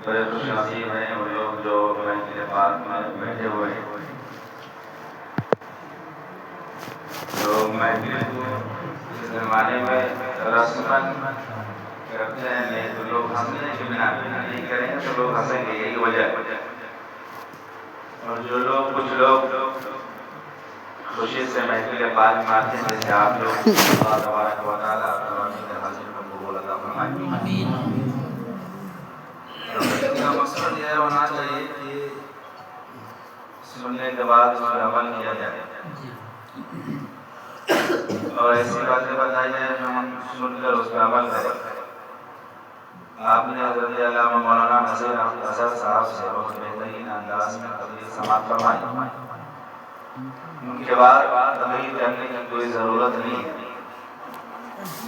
بڑے خوش نصیب ہیں وہ لوگ جو محفل پاک میں بیٹھے ہوئے ہیں، جو محفل کو اس زمانے میں رسماً کرتے ہیں، نہیں تو لوگ ہنسنے کے بنا نہیں کریں گے تو لوگ ہنسیں گے، یہی وجہ ہے۔ اور جو لوگ کچھ لوگ خوشی سے محفل پاک میں آتے ہیں، جیسے آپ لوگ، اللہ تبارک و تعالیٰ آپ تمام کے حاضر کو قبول عطا فرمائے۔ اس کا مقصد یہ ہونا چاہیے کہ سننے کے بعد اس پر عمل کیا جائے، اور ایسی باتیں بتائی جائیں جو ہم سن کر اس پر عمل کریں۔ آپ نے حضرت علامہ مولانا نصیر احمد اظہر صاحب سے بہت بہترین انداز میں تقریر سماعت فرمائی۔ ان کے بعد تقریر کرنے کی کوئی ضرورت نہیں ہے،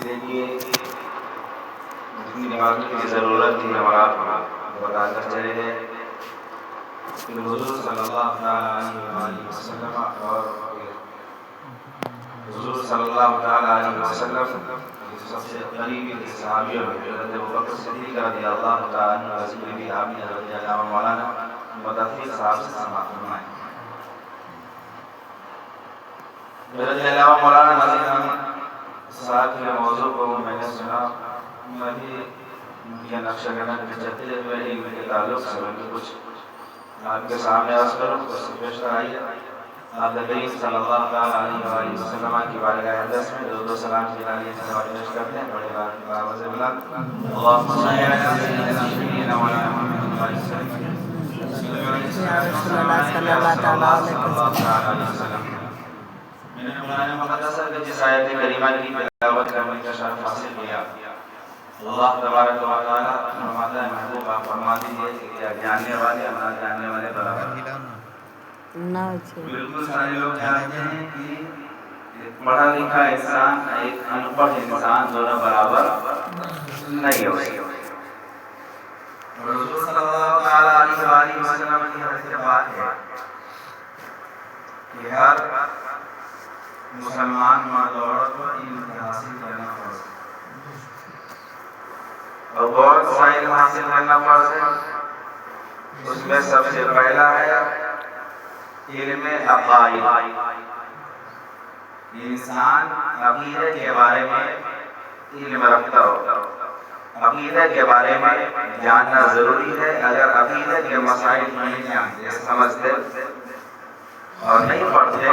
دیکھیے جتنی باتوں کی ضرورت تھی ہم آپ کو بتا کر چلے گئے کہ حضور صلی اللہ علیہ وسلم اور حضور صلی اللہ علیہ وسلم سب سے قریبی صحابیوں میں حضرت ابوبکر صدیق رضی اللہ تعالیٰ عنہ رسول بھی آپ نے حضرت علامہ مولانا مدثر صاحب سے سماعت فرمائی۔ حضرت علامہ مولانا نصیر احمد صاحب کے موضوع کو میں نے سنا، میں بھی ان کے نقش قدم پہ چلتے ہوئے علم کے تعلق سے میں کچھ آپ کے سامنے عرض کروں تو اس سے پیش کرائیے۔ آپ کریم صلی اللہ علیہ وسلم کی بارگاہ اقدس میں درود و سلام کی عالیہ صلوات پیش کرتے ہیں۔ بڑے باوز بلند اللہم صل علی سیدنا سیدنا مولانا محمد وعلی وسلم یا رسول اللہ صلی اللہ تعالیٰ علیہ وسلم۔ میں نے قرآن مقدس کے جس آیت کریمہ کی تلاوت کرنے کا شرف حاصل کیا، اللہ تبارک و تعالیٰ فرماتا ہے محبوب آپ فرما دیجیے کہ کیا جاننے والے اور نہ جاننے والے برابر ہیں؟ بالکل سارے لوگ چاہتے ہیں کہ ایک پڑھا لکھا انسان ایک ان پڑھ انسان دونوں برابر نہیں ہو سکتے۔ حضور صلی اللہ علیہ وسلم کی حدیث پاک ہے کہ ہر مسلمان مرد و عورت کو علم حاصل کرنا فرض ہے، اور بہت سا علم حاصل کرنا فرض ہے۔ اس میں سب سے پہلا ہے علم عقائد۔ انسان عقیدے کے بارے میں علم رکھتا ہو، عقیدے کے بارے میں جاننا ضروری ہے۔ اگر عقیدے کے مسائل نہیں جانتے، سمجھتے اور نہیں پڑھتے،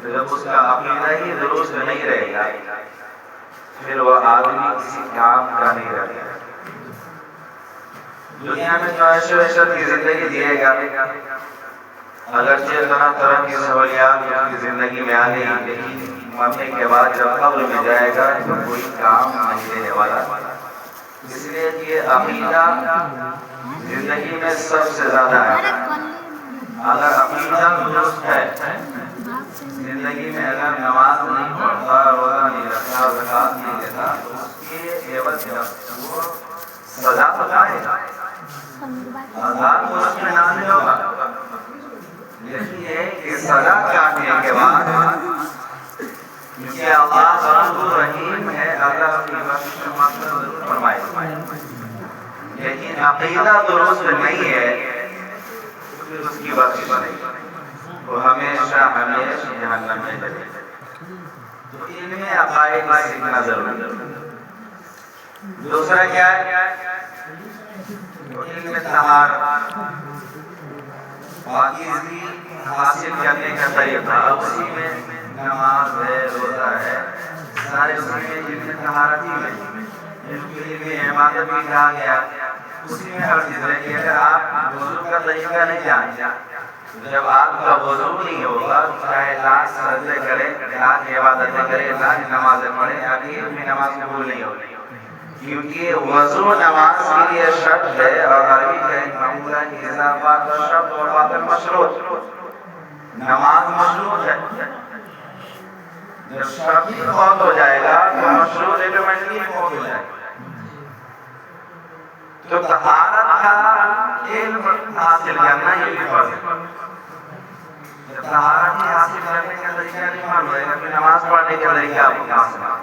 جب اس کا عقیدہ ہی درست نہیں رہے گا پھر وہ آدمی کسی کام کا نہیں رہے گا۔ دنیا میں جو عیش و عشرت کی زندگی دیے گا، اگرچہ طرح طرح کی سہولیات اس کی زندگی میں آ گئی، لیکن مرنے کے بعد جب قبر میں جائے گا تو کوئی کام نہیں دینے والا، اس لیے کہ عقیدہ زندگی میں سب سے زیادہ ہے۔ اگر عقیدہ درست ہے، زندگی میں اگر نماز نہیں پڑھتا، روزہ نہیں رکھتا، زکوٰۃ نہیں دیتا، تو اس کے عوض وہ سزا تو پائے گا، عذاب اس میں نازل ہوگا، لیکن یہ کہ سزا چاہنے کے بعد کیونکہ اللہ غفور رحیم ہے، اللہ کی بخشش ضرور فرمائے، لیکن عقیدہ درست نہیں ہے تو پھر اس کی بخشش نہیں، وہ ہمیشہ جہنم میں جائے گا۔ تو علم عقائد سیکھنا ضروری ہے۔ دوسرا کیا ہے؟ علم طہارت، پاکیزگی حاصل کرنے کا طریقہ، اسی میں نماز ہے، روزہ ہے، سارے اسی میں علم طہارت ہی میں، علم عبادت بھی کہا گیا، اسی میں ہر چیز ہے کہ اگر آپ وضو کا طریقہ نہیں جانتے، جب آپ کا وضو نہیں ہوگا چاہے لاکھ سجدے کرے، لاکھ عبادتیں کرے، لاکھ نمازیں پڑھے، آخر میں نماز قبول نہیں ہوگی، کیونکہ وضو نماز کے لیے شرط ہے، اور عربی کا ایک معمول ہے کہ اذا فات الشرط وفات المشروط، نماز مشروط ہے، جب شرط ہی فوت ہو جائے گا تو مشروط ایٹومیٹکلی فوت ہو جائے گا۔ تو طہارت کا علم حاصل کرنا یہ بھی فرض ہے۔ جب طہارت حاصل کرنے کا طریقہ نہیں معلوم ہے، پھر نماز پڑھنے کا طریقہ آپ کو کہاں سے معلوم؟